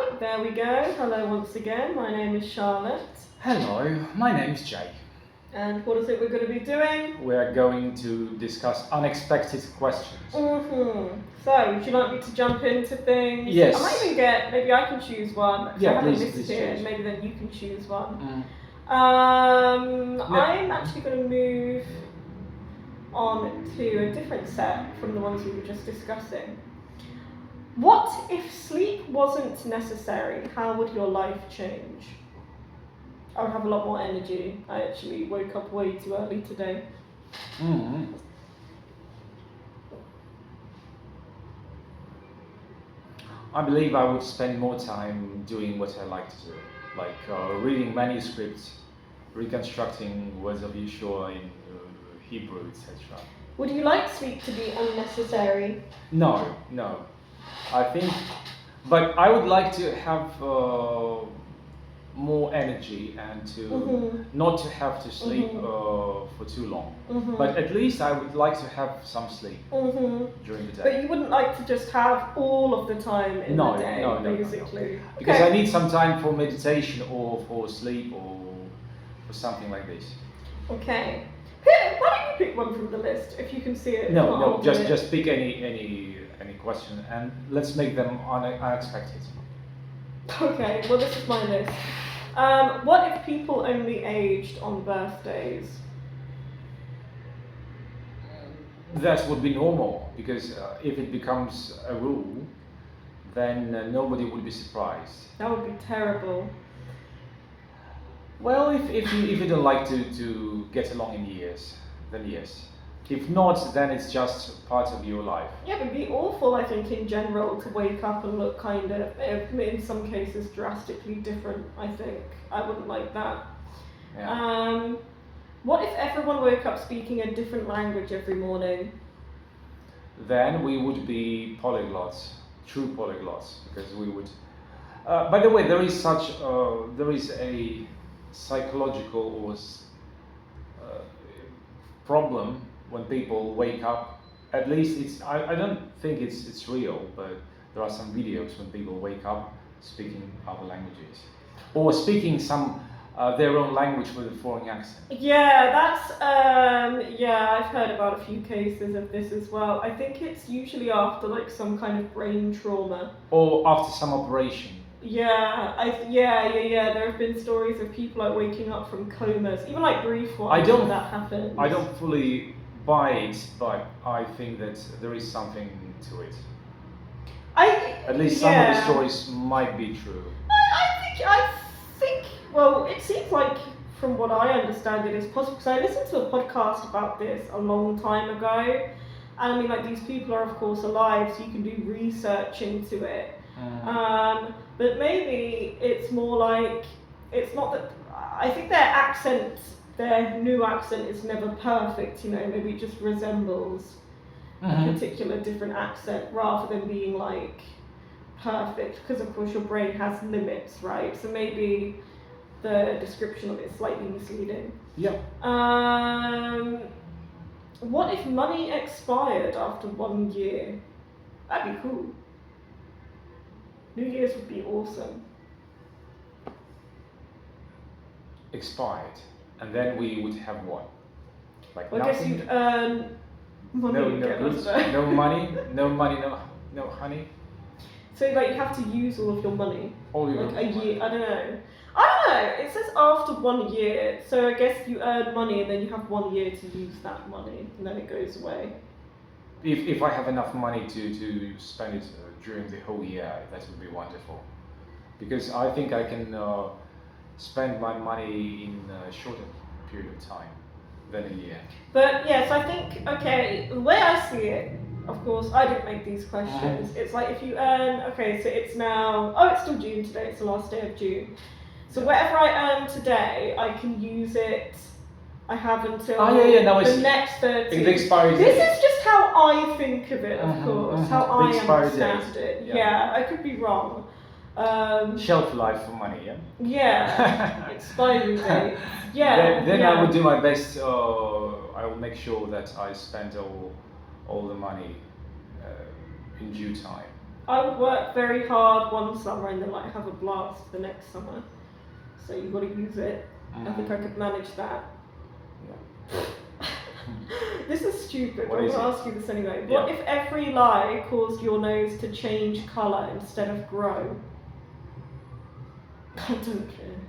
Right, there we go. Hello once again. My name is Charlotte. Hello, my name is Jay. And what is it we're going to be doing? We are going to discuss unexpected questions. So, would you like me to jump into things? Yes. I might even maybe I can choose one. Yeah, I have a please list here, choose. maybe then you can choose one. No. I'm actually going to move on to a different set from the ones we were just discussing. What if sleep wasn't necessary? How would your life change? I would have a lot more energy. I actually woke up way too early today. I believe I would spend more time doing what I like to do, like reading manuscripts, reconstructing words of Yeshua in Hebrew, etc. Would you like sleep to be unnecessary? No. I think, but I would like to have more energy and to not to have to sleep for too long. But at least I would like to have some sleep during the day. But you wouldn't like to just have all of the time in the day, No, basically. No. Because I need some time for meditation or for sleep or for something like this. Okay. Why don't you pick one from the list if you can see it? No. Just pick any question and let's make them unexpected. Okay. Well, this is my list. What if people only aged on birthdays? That would be normal, because if it becomes a rule, then nobody would be surprised. That would be terrible. Well, if you don't like to get along in years, then yes. If not, then it's just part of your life. Yeah, it would be awful, I think, in general, to wake up and look kind of, in some cases, drastically different, I think. I wouldn't like that. Yeah. What if everyone woke up speaking a different language every morning? Then we would be polyglots, true polyglots, because we would... by the way, there is a psychological or problem when people wake up. At least I don't think it's real, but there are some videos when people wake up speaking other languages or speaking some their own language with a foreign accent. Yeah, I've heard about a few cases of this as well. I think it's usually after like some kind of brain trauma or after some operation. Yeah, there have been stories of people like waking up from comas, even like brief ones. That happens. I don't fully buy it, but I think that there is something to it. At least some of the stories might be true. I think. Well, it seems like, from what I understand, it is possible. Because I listened to a podcast about this a long time ago, and I mean, like, these people are of course alive, so you can do research into it. But maybe it's more like, it's not that, I think their new accent is never perfect, maybe it just resembles a particular different accent rather than being like perfect, because of course your brain has limits, right? So maybe the description of it is slightly misleading. Yeah. What if money expired after 1 year? That'd be cool. New Year's would be awesome. Expired, and then we would have what? Like well, nothing? I guess you'd earn money. No money, no honey. So like you have to use all of your money. All your like a year. I don't know. It says after 1 year, so I guess you earn money and then you have 1 year to use that money, and then it goes away. If I have enough money to spend it during the whole year, that would be wonderful. Because I think I can spend my money in a shorter period of time than a year. But yes, I think, the way I see it, of course, I didn't make these questions. It's like if you earn, so it's now, it's still June today, it's the last day of June. So whatever I earn today, I can use it. I have until the next 30. The expiry This is just how I think of it, of course, how I understand it. Yeah, I could be wrong. Shelf life for money, yeah? Yeah, expiry date. Yeah. Then I would do my best. I will make sure that I spend all the money in due time. I would work very hard one summer and then like have a blast the next summer. So you've got to use it. I think I could manage that. Yeah. This is stupid. What I'm is going to it? ask you this anyway. What if every lie caused your nose to change colour instead of grow? I don't care.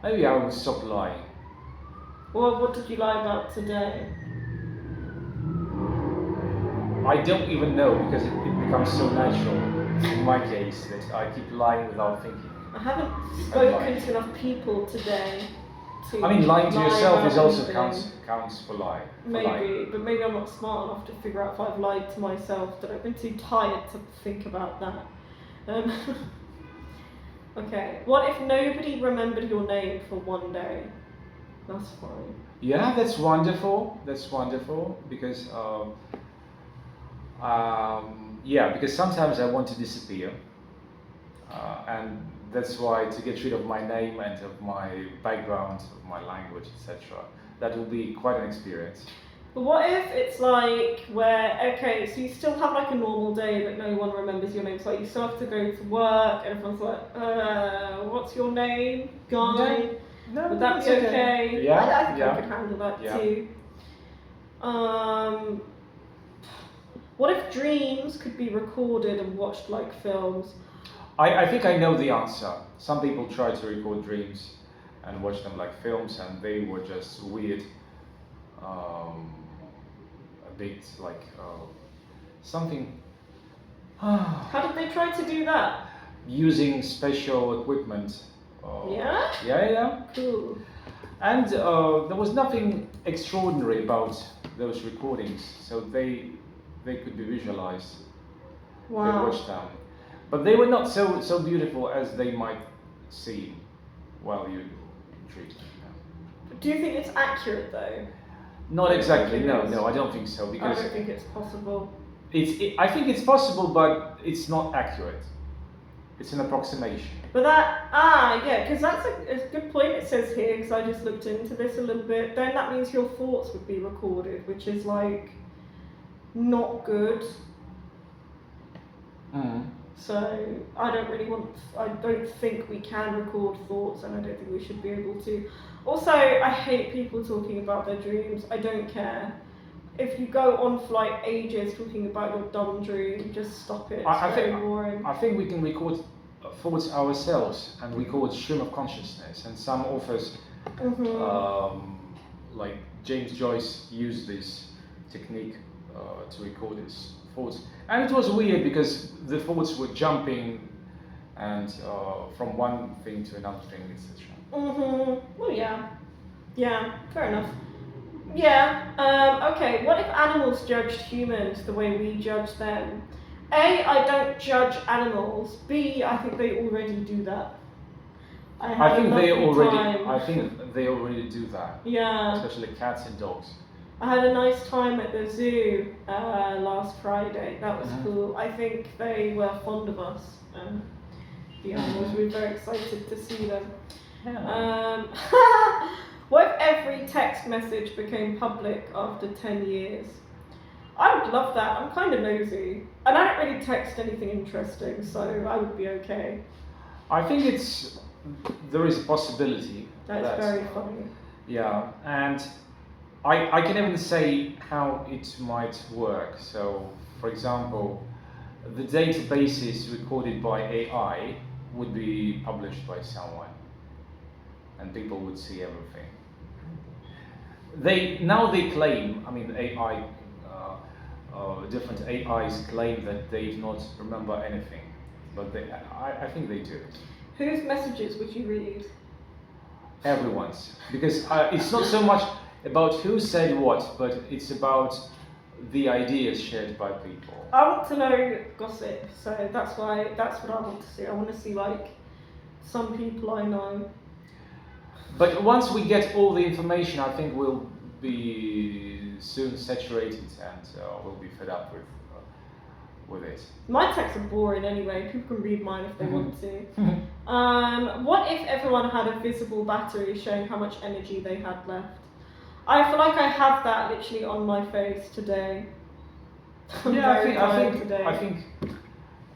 Maybe I will stop lying. Well, what did you lie about today? I don't even know because it becomes so natural in my case that I keep lying without thinking. I haven't spoken to enough people today to I mean, lying to yourself about is also anything. counts for lying. Maybe, but maybe I'm not smart enough to figure out if I've lied to myself, that I've been too tired to think about that. Okay, what if nobody remembered your name for one day? That's fine. Yeah, that's wonderful. That's wonderful because because sometimes I want to disappear, and that's why to get rid of my name and of my background, of my language, etc. That will be quite an experience. But what if it's like where, okay, so you still have like a normal day but no one remembers your name, so like you still have to go to work and everyone's like, what's your name, guy? No, Would that be that's okay? Yeah, I think yeah. I could handle that Yeah. too. What if dreams could be recorded and watched like films? I think I know the answer. Some people try to record dreams and watch them like films, and they were just weird. A bit like something. How did they try to do that? Using special equipment. Yeah? Yeah. Cool. And there was nothing extraordinary about those recordings, so they could be visualized. They Wow. watched them, but they were not so beautiful as they might seem while you treat them. Do you think it's accurate though? Not exactly. No, I don't think so I because don't think it's possible. I think it's possible, but it's not accurate. It's an approximation. But because that's a good point it says here, because I just looked into this a little bit. Then that means your thoughts would be recorded, which is like not good. So I don't think we can record thoughts, and I don't think we should be able to. Also, I hate people talking about their dreams. I don't care. If you go on for like ages talking about your dumb dream, just stop it. It's very boring. I think we can record thoughts ourselves and record stream of consciousness. And some authors, like James Joyce, used this technique to record his thoughts. And it was weird because the thoughts were jumping and from one thing to another thing, etc. Well, yeah, fair enough. Yeah. Okay. What if animals judged humans the way we judge them? A, I don't judge animals. B, I think they already do that. I think they already do that. Yeah. Especially cats and dogs. I had a nice time at the zoo last Friday. That was cool. I think they were fond of us. The animals. We were very excited to see them. Yeah. What if every text message became public after 10 years? I would love that. I'm kind of nosy. And I don't really text anything interesting, so I would be okay. I think there is a possibility. That's very funny. Yeah, and I can even say how it might work. So, for example, the databases recorded by AI would be published by someone, and people would see everything. They claim, I mean, AI, different AIs claim that they do not remember anything, but I think they do. Whose messages would you read? Everyone's, because it's not so much about who said what, but it's about the ideas shared by people. I want to know gossip, so that's what I want to see. I want to see like some people I know. But once we get all the information, I think we'll be soon saturated and we'll be fed up with it. My texts are boring anyway. People can read mine if they want to. What if everyone had a visible battery showing how much energy they had left? I feel like I have that literally on my face today. I'm Yeah, very tired today. I think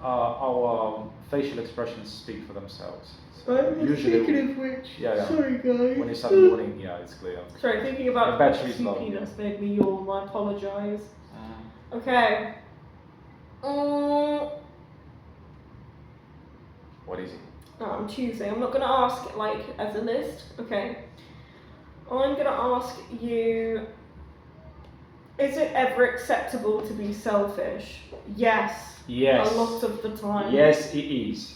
our facial expressions speak for themselves. So Speaking of which, yeah. sorry guys. When you start the morning, yeah, it's clear. Sorry, thinking about The battery's two low. peanuts made me yawn. I apologise. Okay. What is it? I'm choosing. I'm not going to ask it like as a list. Okay. I'm going to ask you, is it ever acceptable to be selfish? Yes. Yes. A lot of the time. Yes, it is.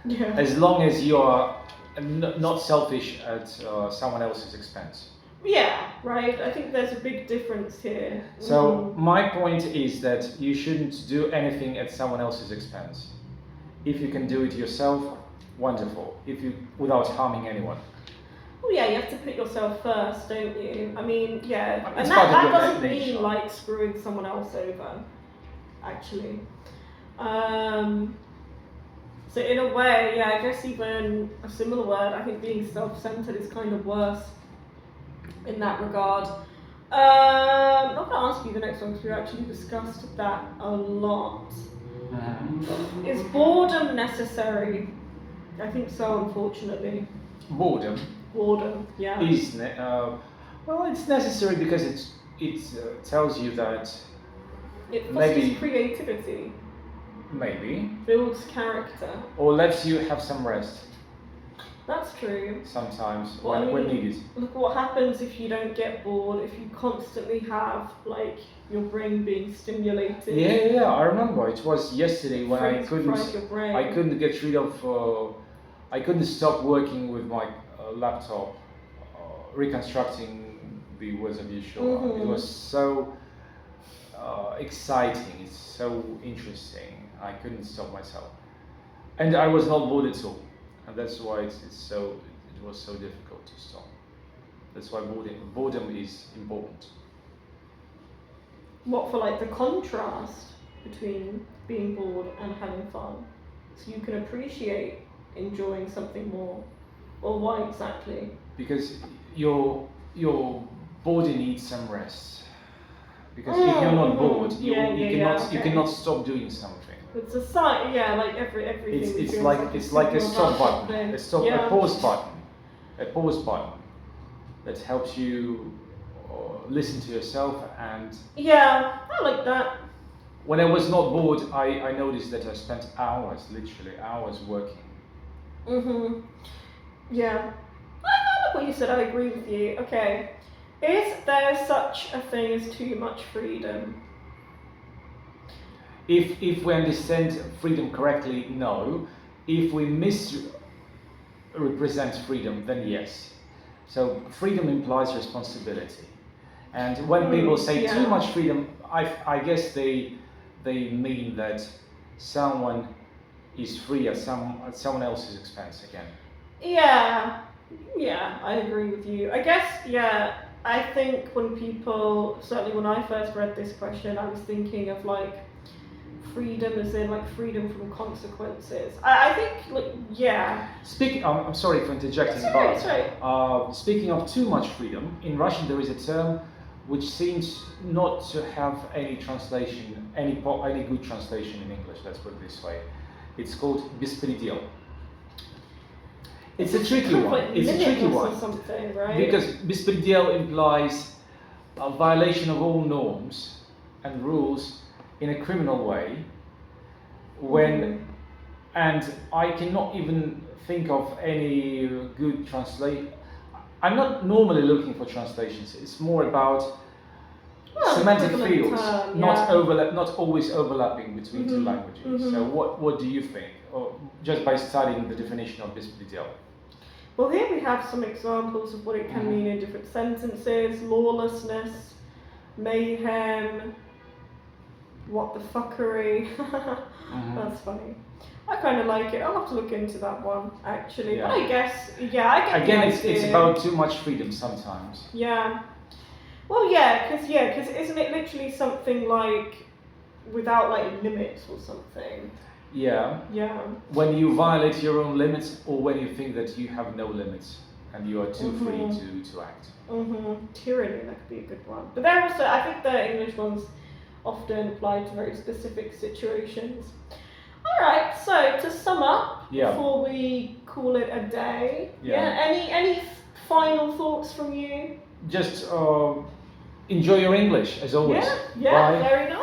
Yeah. As long as you are not selfish at someone else's expense. Yeah, right. I think there's a big difference here. So my point is that you shouldn't do anything at someone else's expense. If you can do it yourself, wonderful. Without harming anyone. Well, yeah, you have to put yourself first, don't you? I mean, yeah, It's and part of that your doesn't nature. mean like screwing someone else over, actually. So in a way, yeah, I guess even a similar word, I think being self-centered is kind of worse in that regard. I'm not going to ask you the next one because we actually discussed that a lot. Is boredom necessary? I think so, unfortunately. Boredom Yeah. is well, it's necessary because it tells you that It maybe fosters creativity, maybe builds character. or lets you have some rest That's true. sometimes Well, I mean, when needed. Look what happens if you don't get bored, if you constantly have like your brain being stimulated. Yeah, I remember. It was yesterday when I couldn't get rid of. I couldn't stop working with my laptop, reconstructing the Words of Yeshua. It was so exciting. It's so interesting. I couldn't stop myself, and I was not bored at all, and that's why it was so difficult to stop. That's why boredom is important. What for like the contrast between being bored and having fun, so you can appreciate enjoying something more, or why exactly? Because your body needs some rest. Because if you're not bored, you cannot stop doing something. It's a sign, yeah, like everything. It's like a stop button, a pause button that helps you listen to yourself. And yeah, I like that. when I was not bored, I noticed that I spent literally hours working. Yeah. I like what you said. I agree with you. Okay. Is there such a thing as too much freedom? If we understand freedom correctly, no. If we misrepresent freedom, then yes. So freedom implies responsibility, and when people say too much freedom, I guess they mean that someone is free at someone else's expense again. Yeah, I agree with you. I guess, I think certainly when I first read this question, I was thinking of like freedom as in like freedom from consequences. I think, like, yeah. I'm sorry for interjecting, That's right. Speaking of too much freedom, in Russian there is a term which seems not to have any translation, any good translation in English. Let's put it this way. It's called беспредел. It's a tricky one. It's a tricky one. Something, right? Because беспредел implies a violation of all norms and rules in a criminal way. And I cannot even think of any good translation. I'm not normally looking for translations. It's more about semantic fields, not always overlapping between two languages. So what do you think, or just by studying the definition of беспредел? Well, here we have some examples of what it can mean in different sentences: lawlessness, mayhem, what the fuckery. That's funny. I kind of like it. I'll have to look into that one, actually. Yeah. But I guess, I get again, it's about too much freedom sometimes. Yeah. Well, because isn't it literally something like without like limits or something? Yeah. When you violate your own limits, or when you think that you have no limits and you are too free to act. Tyranny, that could be a good one. But they're also, I think the English ones often apply to very specific situations. Alright, so to sum up, Yeah. before we call it a day, Yeah. any final thoughts from you? Just enjoy your English as always. Yeah, Bye. very nice.